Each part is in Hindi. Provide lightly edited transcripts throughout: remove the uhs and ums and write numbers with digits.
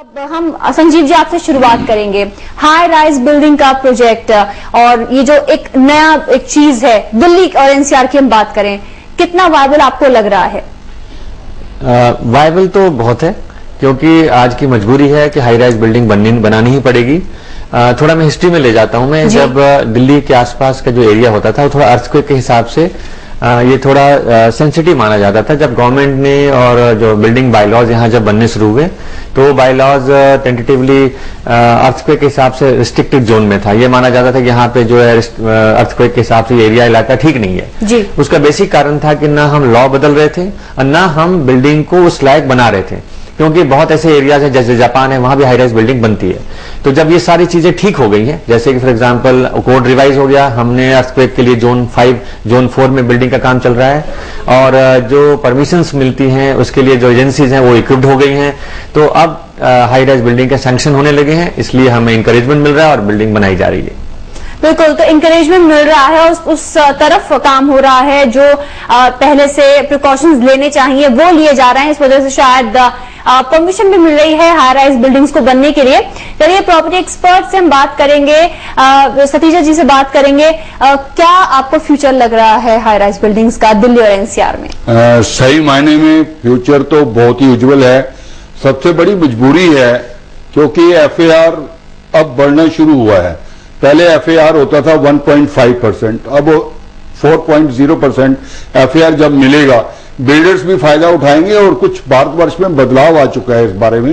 अब हम संजीव जी आपसे शुरुआत करेंगे। हाई राइज बिल्डिंग का प्रोजेक्ट और ये जो एक नया चीज है दिल्ली और एनसीआर की हम बात करें, कितना वायबल आपको लग रहा है? वायबल तो बहुत है, क्योंकि आज की मजबूरी है कि हाई राइज बिल्डिंग बनानी ही पड़ेगी। थोड़ा मैं हिस्ट्री में ले जाता हूं। मैं जब दिल्ली के आसपास का जो एरिया होता था वो थोड़ा अर्थक्वेक के हिसाब से ये थोड़ा सेंसिटिव माना जाता था। जब गवर्नमेंट ने और जो बिल्डिंग बायलॉज यहाँ जब बनने शुरू हुए तो बायलॉज टेंटेटिवली अर्थक्वेक के हिसाब से रिस्ट्रिक्टेड जोन में था। ये माना जाता था कि यहाँ पे जो है अर्थक्वेक के हिसाब से एरिया इलाका ठीक नहीं है जी। उसका बेसिक कारण था कि ना हम लॉ बदल रहे थे और ना हम बिल्डिंग को उस लायक बना रहे थे, क्योंकि बहुत ऐसे एरियाज हैं जैसे जापान है, वहां भी हाई राइज बिल्डिंग बनती है। तो जब ये सारी चीजें ठीक हो गई हैं, जैसे कि फॉर एग्जांपल कोड रिवाइज हो गया, हमने अर्थक्वेक के लिए जोन 5 जोन 4 में बिल्डिंग का काम चल रहा है और जो परमिशंस मिलती हैं उसके लिए जो एजेंसीज हैं वो इक्विप्ड हो गई हैं, तो अब हाई राइज बिल्डिंग के सैंक्शन होने लगे हैं। इसलिए हमें इंकरेजमेंट मिल रहा है और बिल्डिंग बनाई जा रही है। बिल्कुल, तो इंकरेजमेंट मिल रहा है, उस तरफ काम हो रहा है जो पहले से प्रिकॉशंस लेने चाहिए वो लिए जा रहे हैं। इस वजह से शायद परमिशन भी मिल रही है हाई राइज बिल्डिंग्स को बनने के लिए। चलिए प्रॉपर्टी एक्सपर्ट से हम बात करेंगे, सतीजा जी से बात करेंगे। क्या आपको फ्यूचर लग रहा है हाई राइज बिल्डिंग्स का दिल्ली और एनसीआर में? सही मायने में फ्यूचर तो बहुत ही उज्जवल है। सबसे बड़ी मजबूरी है क्योंकि एफएआर अब बढ़ना शुरू हुआ है। पहले एफएआर होता था 1.5%, अब 4.0% एफएआर जब मिलेगा बिल्डर्स भी फायदा उठाएंगे और कुछ भारतवर्ष में बदलाव आ चुका है इस बारे में।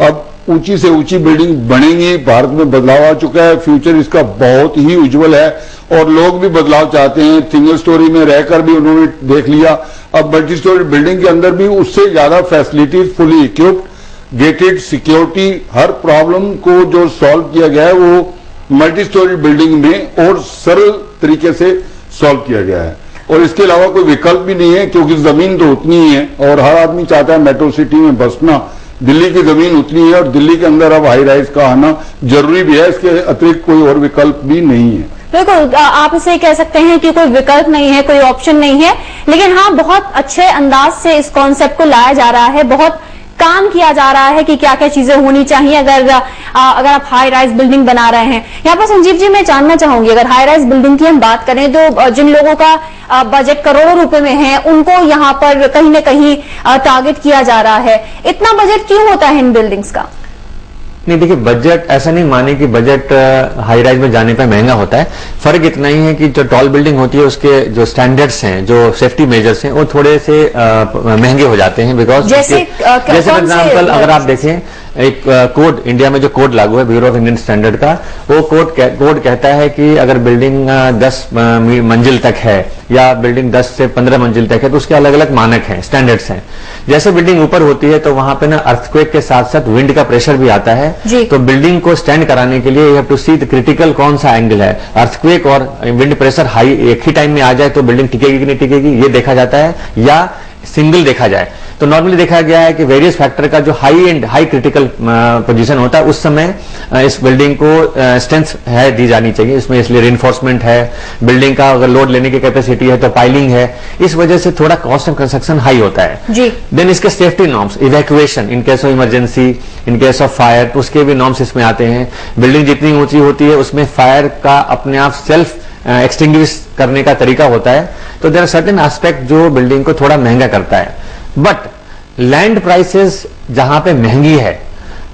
अब ऊंची से ऊंची बिल्डिंग बनेंगी, भारत में बदलाव आ चुका है, फ्यूचर इसका बहुत ही उज्जवल है और लोग भी बदलाव चाहते हैं। सिंगल स्टोरी में रहकर भी उन्होंने देख लिया, अब मल्टी स्टोरी बिल्डिंग के अंदर भी उससे ज्यादा facilities, fully equipped, gated, security, हर प्रॉब्लम को जो सॉल्व किया गया है वो मल्टी स्टोरी बिल्डिंग में और सरल तरीके से सॉल्व किया गया है। और इसके अलावा कोई विकल्प भी नहीं है क्योंकि जमीन तो उतनी ही है और हर आदमी चाहता है मेट्रो सिटी में बसना। दिल्ली की जमीन उतनी है और दिल्ली के अंदर अब हाई राइज का आना जरूरी भी है, इसके अतिरिक्त कोई और विकल्प भी नहीं है। बिल्कुल, आप इसे कह सकते हैं कि कोई विकल्प नहीं है, कोई ऑप्शन नहीं है, लेकिन हाँ बहुत अच्छे अंदाज से इस कॉन्सेप्ट को लाया जा रहा है, बहुत काम किया जा रहा है कि क्या क्या चीजें होनी चाहिए अगर आप हाई राइज बिल्डिंग बना रहे हैं। यहाँ पर संजीव जी मैं जानना चाहूंगी, अगर हाई राइज बिल्डिंग की हम बात करें तो जिन लोगों का बजट करोड़ों रुपए में है उनको यहाँ पर कहीं न कहीं टारगेट किया जा रहा है। इतना बजट क्यों होता है इन बिल्डिंग्स का? नहीं, देखिए बजट ऐसा नहीं माने कि बजट हाई राइज में जाने पर महंगा होता है। फर्क इतना ही है कि जो टॉल बिल्डिंग होती है उसके जो स्टैंडर्ड्स हैं, जो सेफ्टी मेजर्स हैं वो थोड़े से महंगे हो जाते हैं। बिकॉज जैसे फॉर एग्जाम्पल अगर आप देखें एक कोड इंडिया में जो कोड लागू है ब्यूरो ऑफ इंडियन स्टैंडर्ड का, वो कोड कहता है कि अगर बिल्डिंग 10 मंजिल तक है या बिल्डिंग 10 से 15 मंजिल तक है तो उसके अलग अलग मानक हैं, स्टैंडर्ड्स हैं। जैसे बिल्डिंग ऊपर होती है तो वहां पे ना अर्थक्वेक के साथ साथ विंड का प्रेशर भी आता है, तो बिल्डिंग को स्टैंड कराने के लिए you have to see the critical कौन सा एंगल है। अर्थक्वेक और विंड प्रेशर हाई एक ही टाइम में आ जाए तो बिल्डिंग टिकेगी कि नहीं टिकेगी ये देखा जाता है, या सिंगल देखा जाए। तो नॉर्मली देखा गया है कि वेरियस फैक्टर का जो हाई क्रिटिकल पोजीशन होता है उस समय इस बिल्डिंग को स्ट्रेंथ है दी जानी चाहिए। इसमें इसलिए रिइंफोर्समेंट है, बिल्डिंग का अगर लोड लेने की कैपेसिटी है तो पाइलिंग है, इस वजह से थोड़ा कॉस्ट ऑफ कंस्ट्रक्शन हाई होता है जी। देन इसके safety norms, evacuation in case of emergency, in case of fire, तो उसके भी नॉर्म्स इसमें आते हैं। बिल्डिंग जितनी ऊंची होती है उसमें फायर का अपने आप सेल्फ एक्सटिंग्विश करने का तरीका होता है। तो देयर आर सर्टेन एस्पेक्ट जो बिल्डिंग को थोड़ा महंगा करता है। बट लैंड प्राइसेस जहां पे महंगी है,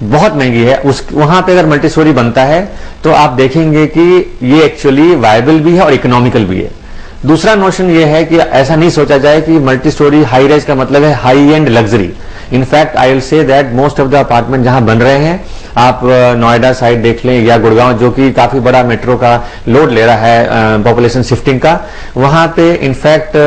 बहुत महंगी है, वहां पे अगर मल्टी स्टोरी बनता है तो आप देखेंगे कि ये एक्चुअली वायबल भी है और इकोनॉमिकल भी है। दूसरा नोशन ये है कि ऐसा नहीं सोचा जाए कि मल्टी स्टोरी हाई राइज का मतलब है high and luxury. In fact I will say that most of the apartment जहां बन रहे हैं, आप नोएडा साइड देख लें या गुड़गांव जो कि काफी बड़ा मेट्रो का लोड ले रहा है पॉपुलेशन शिफ्टिंग का, वहां पे इनफैक्ट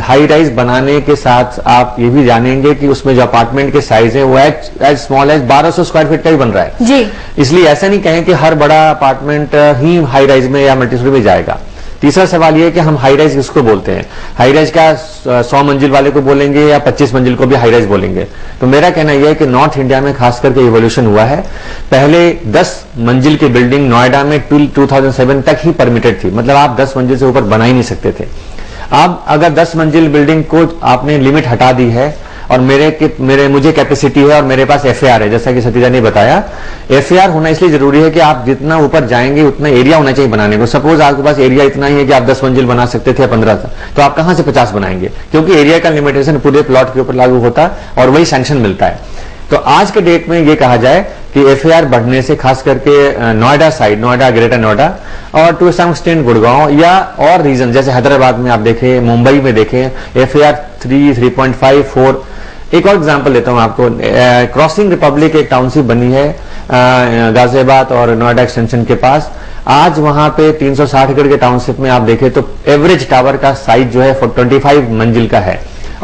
हाई राइज बनाने के साथ आप ये भी जानेंगे कि उसमें जो अपार्टमेंट के साइज है वो as small as 1200 square feet का ही बन रहा है जी। इसलिए ऐसा नहीं कहें कि हर बड़ा अपार्टमेंट ही हाई राइज में या मल्टी स्टोरी में जाएगा। तीसरा सवाल यह कि हम हाई राइज किसको बोलते हैं? हाई राइज क्या 100 मंजिल वाले को बोलेंगे या 25 मंजिल को भी हाई राइज बोलेंगे? तो मेरा कहना यह है कि नॉर्थ इंडिया में खास करके इवोल्यूशन हुआ है। पहले 10 मंजिल की बिल्डिंग नोएडा में 2007 तक ही परमिटेड थी, मतलब आप 10 मंजिल से ऊपर बना ही नहीं सकते थे। अब अगर 10 मंजिल बिल्डिंग को आपने लिमिट हटा दी है और मुझे कैपेसिटी है और मेरे पास FAR है, जैसा कि सतीजा ने बताया। FAR होना इसलिए जरूरी है कि आप जितना ऊपर जाएंगे उतना एरिया होना चाहिए बनाने को। सपोज आपके पास एरिया इतना ही है कि आप 10 मंजिल बना सकते थे 15, तो आप कहां से 50 बनाएंगे, क्योंकि एरिया का लिमिटेशन पूरे प्लॉट के ऊपर लागू होता है और वही सैंक्शन मिलता है। तो आज के डेट में ये कहा जाए कि FAR बढ़ने से खास करके नोएडा साइड, नोएडा, ग्रेटर नोएडा और टू सम एक्सटेंट गुड़गांव या और रीजन जैसे हैदराबाद में आप देखें, मुंबई में देखें, FAR 3, 3.5, 4। एक और एग्जांपल देता हूं आपको। क्रॉसिंग रिपब्लिक एक टाउनशिप बनी है गाजियाबाद और नोएडा एक्सटेंशन के पास। आज वहां पे 360 एकड़ के टाउनशिप में आप देखें तो एवरेज टावर का साइज जो है 25 मंजिल का है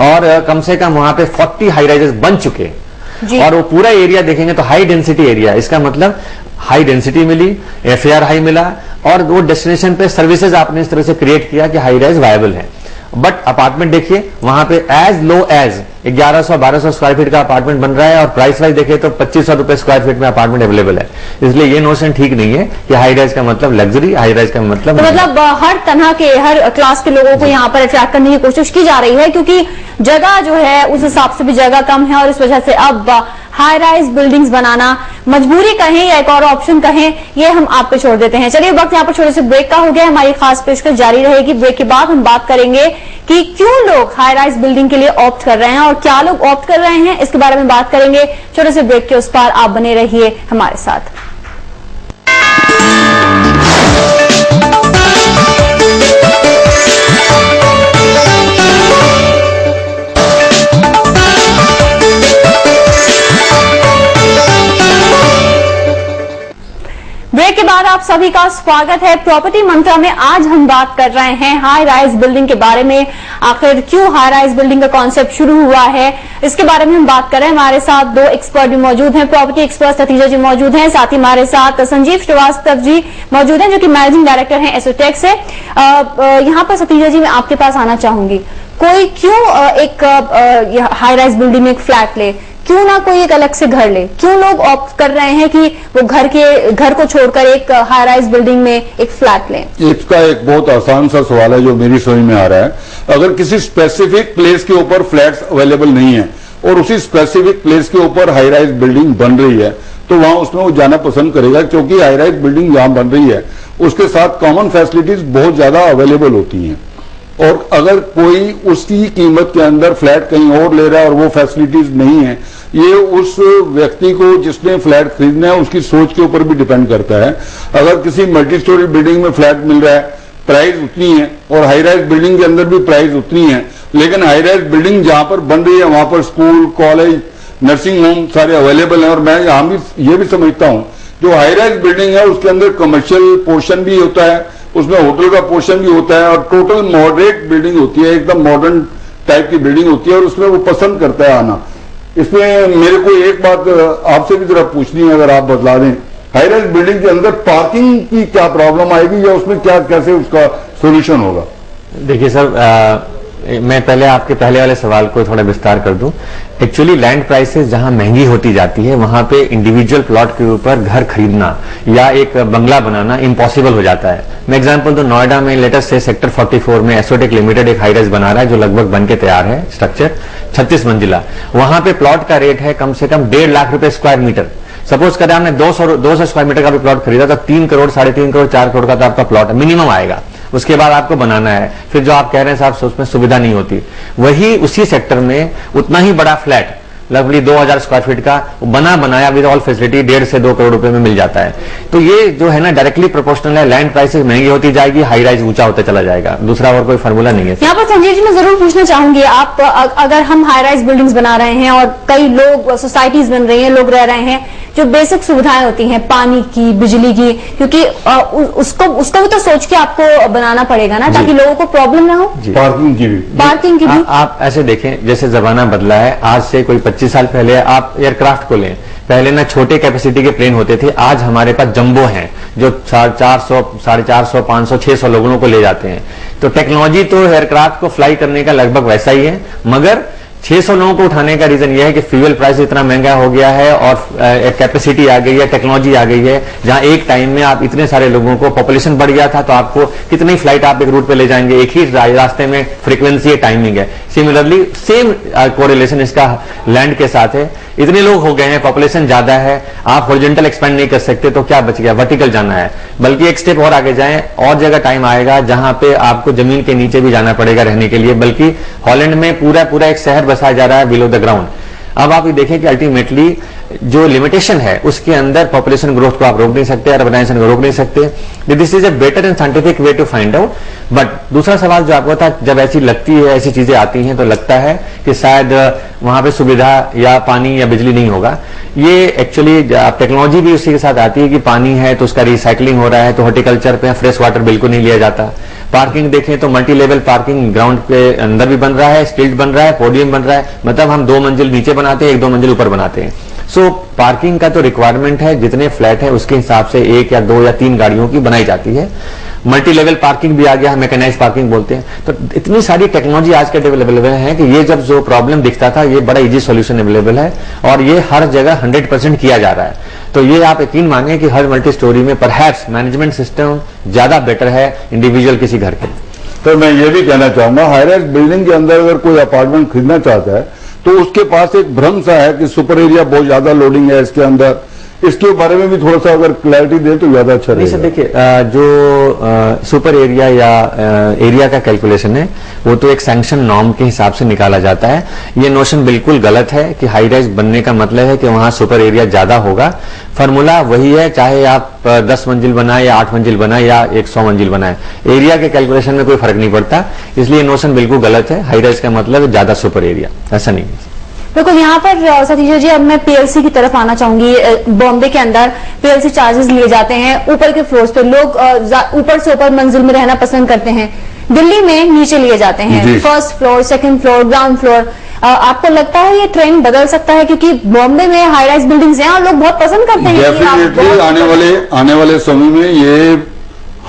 और कम से कम वहां पे 40 हाई राइजेस बन चुके हैं। और वो पूरा एरिया देखेंगे तो हाई डेंसिटी एरिया, इसका मतलब हाई डेंसिटी मिली, FAR हाई मिला और वो डेस्टिनेशन पे सर्विसेज आपने इस तरह से क्रिएट किया कि हाई राइज वायबल है। बट अपार्टमेंट देखिए वहां पे as low as 1100-1200 square feet का अपार्टमेंट बन रहा है और प्राइस वाइज देखिए तो 2500 रुपए स्क्वायर फीट में अपार्टमेंट अवेलेबल है। इसलिए ये नोशन ठीक नहीं है कि हाई राइज का मतलब लग्जरी, हाई राइज का मतलब तो मतलब हर तरह के, हर क्लास के लोगों को यहाँ पर अट्रैक्ट करने की कोशिश की जा रही है, क्योंकि जगह जो है उस हिसाब से भी जगह कम है और इस वजह से अब हाई राइज बिल्डिंग्स बनाना मजबूरी कहें या एक और ऑप्शन कहें, ये हम आप पे छोड़ देते हैं। चलिए वक्त यहाँ पर छोटे से ब्रेक का हो गया, हमारी खास पेशकश जारी रहेगी। ब्रेक के बाद हम बात करेंगे कि क्यों लोग हाई राइज बिल्डिंग के लिए ऑप्ट कर रहे हैं और क्या लोग ऑप्ट कर रहे हैं, इसके बारे में बात करेंगे। छोटे से ब्रेक के उस पार आप बने रहिए हमारे साथ। ब्रेक के बाद आप सभी का स्वागत है प्रॉपर्टी मंत्रा में। आज हम बात कर रहे हैं हाई राइज बिल्डिंग के बारे में। आखिर क्यों हाई राइज बिल्डिंग का कॉन्सेप्ट शुरू हुआ है, इसके बारे में हम बात कर रहे हैं। हमारे साथ 2 एक्सपर्ट भी मौजूद हैं। प्रॉपर्टी एक्सपर्ट सतीजा जी मौजूद हैं, साथ ही हमारे साथ संजीव श्रीवास्तव जी मौजूद हैं जो कि मैनेजिंग डायरेक्टर हैं एसोटेक से। यहाँ पर सतीजा जी मैं आपके पास आना चाहूंगी, कोई क्यों एक हाई राइज बिल्डिंग में एक फ्लैट ले, क्यों ना कोई एक अलग से घर ले, क्यों लोग ऑप्ट कर रहे हैं कि वो घर को छोड़कर एक हाई राइज बिल्डिंग में एक फ्लैट लें? इसका एक बहुत आसान सा सवाल है जो मेरी समझ में आ रहा है। अगर किसी स्पेसिफिक प्लेस के ऊपर फ्लैट्स अवेलेबल नहीं है और उसी स्पेसिफिक प्लेस के ऊपर हाई राइज बिल्डिंग बन रही है तो वहां उसमें वो जाना पसंद करेगा, क्योंकि हाई राइज बिल्डिंग जहां बन रही है उसके साथ कॉमन फैसिलिटीज बहुत ज्यादा अवेलेबल होती हैं। और अगर कोई उसकी कीमत के अंदर फ्लैट कहीं और ले रहा है और वो फैसिलिटीज नहीं है, ये उस व्यक्ति को जिसने फ्लैट खरीदना है उसकी सोच के ऊपर भी डिपेंड करता है। अगर किसी मल्टी स्टोरी बिल्डिंग में फ्लैट मिल रहा है, प्राइस उतनी है और हाई राइज बिल्डिंग के अंदर भी प्राइस उतनी है, लेकिन हाई राइज बिल्डिंग जहां पर बन रही है वहां पर स्कूल, कॉलेज, नर्सिंग होम सारे अवेलेबल हैं। और मैं यहां भी ये भी समझता हूं जो हाई राइज बिल्डिंग है उसके अंदर कमर्शियल पोर्शन भी होता है, उसमें होटल का पोर्शन भी होता है और टोटल मॉडरेट बिल्डिंग होती है, एकदम मॉडर्न टाइप की बिल्डिंग होती है और उसमें वो पसंद करता है आना। इसमें मेरे को एक बात आपसे भी जरा पूछनी है, अगर आप बतला दें, हाई राइज बिल्डिंग के अंदर पार्किंग की क्या प्रॉब्लम आएगी या उसमें क्या कैसे उसका सोल्यूशन होगा? देखिए सर, मैं पहले आपके पहले वाले सवाल को थोड़ा विस्तार कर दूं। एक्चुअली लैंड प्राइसेस जहां महंगी होती जाती है वहां पे इंडिविजुअल प्लॉट के ऊपर घर खरीदना या एक बंगला बनाना इम्पॉसिबल हो जाता है। मैं एग्जांपल तो नोएडा में लेटेस्ट से सेक्टर 44 में एसोटेक लिमिटेड एक हाई राइज बना रहा है जो लगभग बन के तैयार है, स्ट्रक्चर 36 मंजिला। वहां पे प्लॉट का रेट है कम से कम 1.5 लाख रुपए स्क्वायर मीटर। सपोज करें आपने 200 स्क्वायर मीटर का भी प्लॉट खरीदा तो 3 करोड़, 3.5 करोड़, 4 करोड़ का तो आपका प्लॉट मिनिमम आएगा। उसके बाद आपको बनाना है, फिर जो आप कह रहे हैं साहब उसमें सुविधा नहीं होती। वही उसी सेक्टर में उतना ही बड़ा फ्लैट लगभग 2000 स्क्वायर फीट का बना बनाया विद ऑल फैसिलिटी 1.5 से 2 करोड़ रुपए में मिल जाता है। तो ये जो है ना डायरेक्टली प्रोपोर्शनल है, लैंड प्राइसेस महंगी होती जाएगी, हाई राइज ऊंचा होता चला जाएगा, दूसरा और कोई फार्मूला नहीं है। यहाँ पर संजय जी मैं जरूर पूछना चाहूंगी, आप अगर हम हाई राइज बिल्डिंग्स बना रहे हैं और कई लोग, सोसाइटीज बन रही हैं, लोग रह रहे हैं, जो बेसिक सुविधाएं होती हैं पानी की, बिजली की, क्योंकि उसको भी तो सोच के आपको बनाना पड़ेगा ना ताकि लोगों को प्रॉब्लम ना हो। पार्किंग की भी आप ऐसे देखें जैसे जमाना बदला है, आज से कोई 25 साल पहले आप एयरक्राफ्ट को लें, पहले ना छोटे कैपेसिटी के प्लेन होते थे, आज हमारे पास जंबो हैं जो 400, 450, 500, 600 लोगों को ले जाते हैं। तो टेक्नोलॉजी तो एयरक्राफ्ट को फ्लाई करने का लगभग वैसा ही है, मगर 600 लोगों को उठाने का रीजन यह है कि फ्यूल प्राइस इतना महंगा हो गया है और कैपेसिटी आ गई है, टेक्नोलॉजी आ गई है, जहां एक टाइम में आप इतने सारे लोगों को, पॉपुलेशन बढ़ गया था तो आपको कितनी फ्लाइट आप एक रूट पे ले जाएंगे, एक ही रास्ते में फ्रीक्वेंसी है, टाइमिंग है। सिमिलरली सेम कोरिलेशन इसका लैंड के साथ है। इतने लोग हो गए हैं, पॉपुलेशन ज्यादा है, आप हॉरिजॉन्टल एक्सपेंड नहीं कर सकते, तो क्या बच गया, वर्टिकल जाना है। बल्कि एक स्टेप और आगे जाएं, और जगह टाइम आएगा जहां पे आपको जमीन के नीचे भी जाना पड़ेगा रहने के लिए। बल्कि हॉलैंड में पूरा एक शहर बसाया जा रहा है बिलो द ग्राउंड। अब आप ये देखें कि अल्टीमेटली जो लिमिटेशन है उसके अंदर पॉपुलेशन ग्रोथ को आप रोक नहीं सकते, अर्बनाइजेशन को रोक नहीं सकते। This is a better and scientific way to find out. But दूसरा सवाल जो आपको था, जब ऐसी लगती है, ऐसी चीजें आती हैं तो लगता है कि शायद वहां पे सुविधा या पानी या बिजली नहीं होगा। ये एक्चुअली टेक्नोलॉजी भी उसी के साथ आती है कि पानी है तो उसका रिसाइकलिंग हो रहा है, तो हॉर्टिकल्चर पे फ्रेश वाटर बिल्कुल नहीं लिया जाता। पार्किंग देखें तो मल्टी लेवल पार्किंग ग्राउंड के अंदर भी बन रहा है, स्टिल्ट बन रहा है, पोडियम बन रहा है, मतलब हम 2 मंजिल नीचे बनाते हैं, 1-2 मंजिल ऊपर बनाते हैं। सो पार्किंग का तो रिक्वायरमेंट है, जितने फ्लैट है उसके हिसाब से 1 या 2 या 3 गाड़ियों की बनाई जाती है। मल्टी लेवल पार्किंग भी आ गया, मैकेनाइज्ड पार्किंग बोलते हैं। तो इतनी सारी टेक्नोलॉजी आज के अवेलेबल है कि ये जब जो प्रॉब्लम दिखता था, ये बड़ा इजी सॉल्यूशन अवेलेबल है और ये हर जगह 100% किया जा रहा है। तो ये आप यकीन मानिए कि हर मल्टी स्टोरी में परहैप्स मैनेजमेंट सिस्टम ज्यादा बेटर है इंडिविजुअल किसी घर के। तो मैं ये भी कहना चाहूंगा, हाई राइज बिल्डिंग के अंदर अगर कोई अपार्टमेंट खरीदना चाहता है तो उसके पास एक भ्रम सा है कि सुपर एरिया बहुत ज्यादा लोडिंग है इसके अंदर। इसके बारे में भी थोड़ा सा अगर क्लैरिटी दे तो ज्यादा अच्छा रहेगा। देखिए, जो सुपर एरिया या एरिया का कैलकुलेशन है वो तो एक सैंक्शन नॉर्म के हिसाब से निकाला जाता है। ये नोशन बिल्कुल गलत है कि हाई राइज बनने का मतलब है कि वहां सुपर एरिया ज्यादा होगा। फॉर्मूला वही है, चाहे आप 10 मंजिल बनाए या 8 मंजिल बनाए या 100 मंजिल बनाए, एरिया के कैलकुलेशन में कोई फर्क नहीं पड़ता। इसलिए नोशन बिल्कुल गलत है। हाई राइज का मतलब ज्यादा सुपर एरिया, ऐसा नहीं है। बिल्कुल। यहाँ पर सतीश जी, अब मैं पीएलसी की तरफ आना चाहूंगी। बॉम्बे के अंदर पीएलसी चार्जेस लिए जाते हैं ऊपर के फ्लोर्स पे, लोग ऊपर से ऊपर मंजिल में रहना पसंद करते हैं। दिल्ली में नीचे लिए जाते हैं, first floor, second floor, ground floor. आपको लगता है ये ट्रेंड बदल सकता है? क्योंकि बॉम्बे में हाई राइज बिल्डिंग्स हैं और लोग बहुत पसंद करते हैं। डेफिनेटली आने वाले समय में ये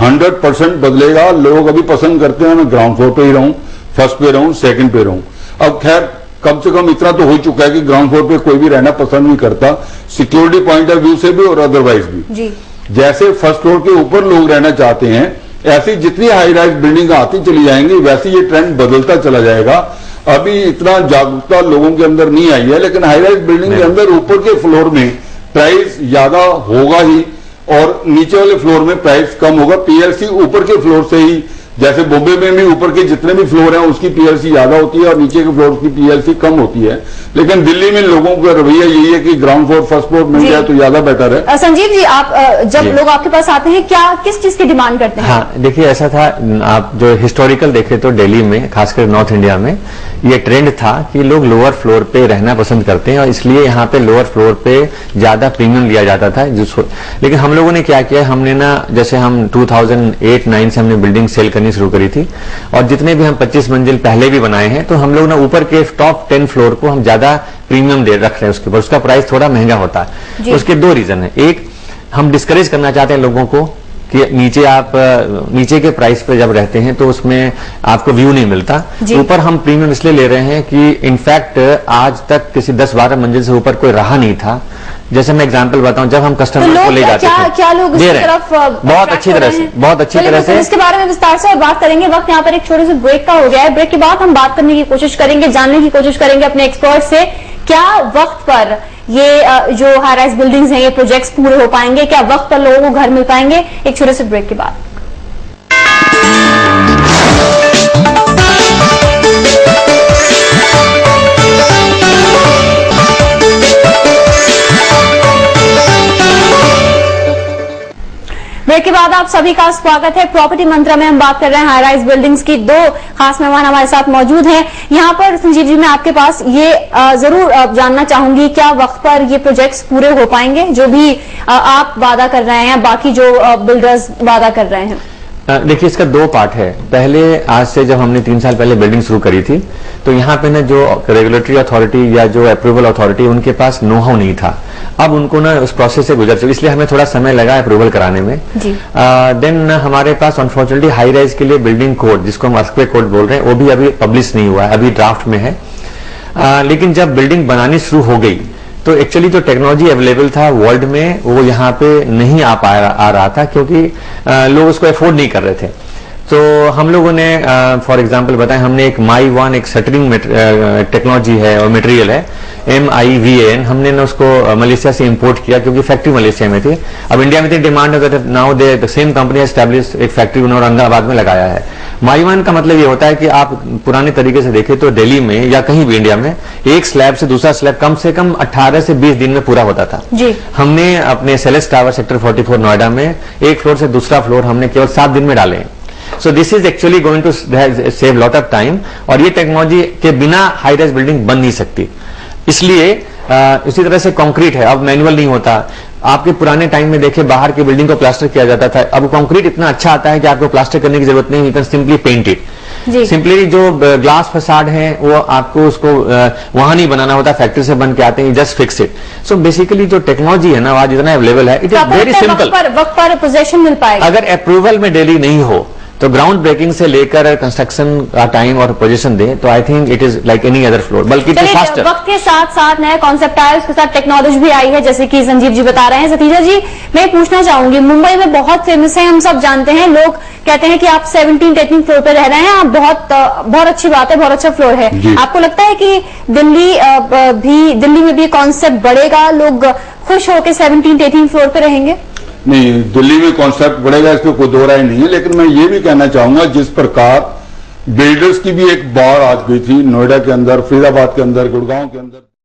100% बदलेगा। लोग अभी पसंद करते हैं मैं ग्राउंड फ्लोर पे ही रहूं, फर्स्ट पे रहूं, सेकंड पे रहूं। अब खैर कम से कम इतना तो हो चुका है कि ग्राउंड फ्लोर पे कोई भी रहना पसंद नहीं करता, सिक्योरिटी पॉइंट ऑफ व्यू से भी और अदरवाइज भी जी। जैसे फर्स्ट फ्लोर के ऊपर लोग रहना चाहते हैं, ऐसी जितनी हाई राइज बिल्डिंग आती चली जाएंगी वैसे ये ट्रेंड बदलता चला जाएगा। अभी इतना जागरूकता लोगों के अंदर नहीं आई है, लेकिन हाई राइज बिल्डिंग के अंदर ऊपर के फ्लोर में प्राइस ज्यादा होगा ही और नीचे वाले फ्लोर में प्राइस कम होगा। पीएलसी ऊपर के फ्लोर से ही, जैसे बॉम्बे में भी ऊपर के जितने भी फ्लोर हैं उसकी पीएलसी ज्यादा होती है और नीचे के फ्लोर की पीएलसी कम होती है। लेकिन दिल्ली में लोगों का रवैया यही है कि ground floor first flour mill जाए तो ज्यादा बेटर है। संजीव जी, आप जब लोग आपके पास आते हैं क्या किस चीज की डिमांड करते हैं? हाँ, देखिए ऐसा था, आप जो हिस्टोरिकल देखें तो दिल्ली में, खासकर नॉर्थ इंडिया में ये ट्रेंड था कि लोग लोअर फ्लोर पे रहना पसंद करते हैं और इसलिए यहाँ पे लोअर फ्लोर पे ज्यादा प्रीमियम लिया जाता था। लेकिन हम लोगों ने क्या किया, हमने ना, जैसे हम 2008-9 से हमने बिल्डिंग सेल करनी शुरू करी थी और जितने भी हम 25 मंजिल पहले भी बनाए हैं, तो हम लोग ना ऊपर के टॉप 10 फ्लोर को हम ज्यादा प्रीमियम दे रख रहे हैं उसके ऊपर, उसका प्राइस थोड़ा महंगा होता है। उसके 2 रीजन है। एक, हम डिस्करेज करना चाहते हैं लोगों को कि नीचे आप नीचे के प्राइस पे जब रहते हैं तो उसमें आपको व्यू नहीं मिलता। ऊपर हम प्रीमियम इसलिए ले रहे हैं कि इनफैक्ट आज तक किसी 10-12 मंजिल से ऊपर कोई रहा नहीं था। जैसे मैं एग्जांपल बताऊं, जब हम कस्टमर को ले जाते थे, क्या लोग इसकी तरफ बहुत अच्छी तरह से इसके बारे में विस्तार से बात करेंगे। वक्त यहाँ पर एक छोटे से ब्रेक का हो गया है। ब्रेक के बाद हम बात करने की कोशिश करेंगे, जानने की कोशिश करेंगे अपने एक्सपर्ट से, क्या वक्त पर ये जो हाई राइज बिल्डिंग्स हैं, ये प्रोजेक्ट्स पूरे हो पाएंगे, क्या वक्त पर लोगों को घर मिल पाएंगे? एक छोटे से ब्रेक के बाद। ब्रेक के बाद आप सभी का स्वागत है। प्रॉपर्टी मंत्रा में हम बात कर रहे हैं हाई राइज बिल्डिंग्स की। 2 खास मेहमान हमारे साथ मौजूद हैं यहाँ पर। संजीव जी, मैं आपके पास ये जरूर जानना चाहूंगी, क्या वक्त पर ये प्रोजेक्ट्स पूरे हो पाएंगे जो भी आप वादा कर रहे हैं, बाकी जो बिल्डर्स वादा कर रहे हैं? देखिए, इसका 2 पार्ट है। पहले, आज से जब हमने 3 साल पहले बिल्डिंग शुरू करी थी तो यहाँ पे ना जो रेगुलेटरी अथॉरिटी या जो अप्रूवल अथॉरिटी, उनके पास नो हाउ नहीं था। अब उनको ना उस प्रोसेस से गुजर चुके, इसलिए हमें थोड़ा समय लगा अप्रूवल कराने में। देन हमारे पास अनफॉर्चुनेटली हाई राइज के लिए बिल्डिंग कोड, जिसको हम अर्थक्वेक कोड बोल रहे हैं, वो भी अभी पब्लिश नहीं हुआ है, अभी ड्राफ्ट में है। लेकिन जब बिल्डिंग बनानी शुरू हो गई तो एक्चुअली जो टेक्नोलॉजी अवेलेबल था वर्ल्ड में वो यहाँ पे नहीं आ रहा था, क्योंकि लोग उसको अफोर्ड नहीं कर रहे थे। तो हम लोगों ने फॉर एग्जांपल बताएं, हमने एक माई वन एक शटरिंग टेक्नोलॉजी है और मटेरियल है MIVAN, हमने ना उसको मलेशिया से इंपोर्ट किया क्योंकि फैक्ट्री मलेशिया में थी। अब इंडिया में इतनी डिमांड है, now the same company establish एक फैक्ट्री उन्होंने औरंगाबाद में लगाया है। माई वन का मतलब ये होता है कि आप पुराने तरीके से देखें तो दिल्ली में या कहीं भी इंडिया में एक स्लैब से दूसरा स्लैब कम से कम 18 से 20 दिन में पूरा होता था जी। हमने अपने सेलेस टावर सेक्टर 44 नोएडा में एक फ्लोर से दूसरा फ्लोर हमने केवल 7 दिन में डाले हैं। So this is actually going to save lot of time, और ये टेक्नोलॉजी के बिना हाई राइज बिल्डिंग बन नहीं सकती। इसलिए इसी तरह से कंक्रीट है, अब मैनुअल नहीं होता। आपके पुराने टाइम में देखे बाहर की बिल्डिंग को प्लास्टर किया जाता था, अब कंक्रीट इतना अच्छा आता है कि आपको प्लास्टर करने की जरूरत नहीं, you can simply paint it. Simply जो ग्लास फसाड है वो आपको उसको वहां नहीं बनाना होता, फैक्ट्री से बन के आते हैं, just fix it. So basically जो टेक्नोलॉजी है ना आज इतना अवेलेबल है, इट इज वेरी सिंपल। वक्त पर पोजीशन मिल पाएगा। अगर अप्रूवल में डेली नहीं हो तो ग्राउंड ब्रेकिंग से लेकर कंस्ट्रक्शन का टाइम और पोजीशन दे, तो I think it is like any other floor, बल्कि फास्टर। वक्त के साथ साथ नया कॉन्सेप्ट आया, उसके साथ टेक्नोलॉजी भी आई है, जैसे कि संजीव जी बता रहे हैं। सतीजा जी, मैं पूछना चाहूंगी, मुंबई में बहुत फेमस है, हम सब जानते हैं, लोग कहते हैं कि आप 17 18 फ्लोर पे रह रहे हैं, आप बहुत अच्छी बात है, बहुत अच्छा फ्लोर है। आपको लगता है कि दिल्ली में भी कॉन्सेप्ट बढ़ेगा, लोग खुश होकर 17 18 फ्लोर पे रहेंगे? नहीं, दिल्ली में कॉन्सेप्ट बढ़ेगा, इसमें कोई दो राय नहीं है। लेकिन मैं ये भी कहना चाहूंगा, जिस प्रकार बिल्डर्स की भी एक बाढ़ आज गई थी नोएडा के अंदर, फरीदाबाद के अंदर, गुड़गांव के अंदर।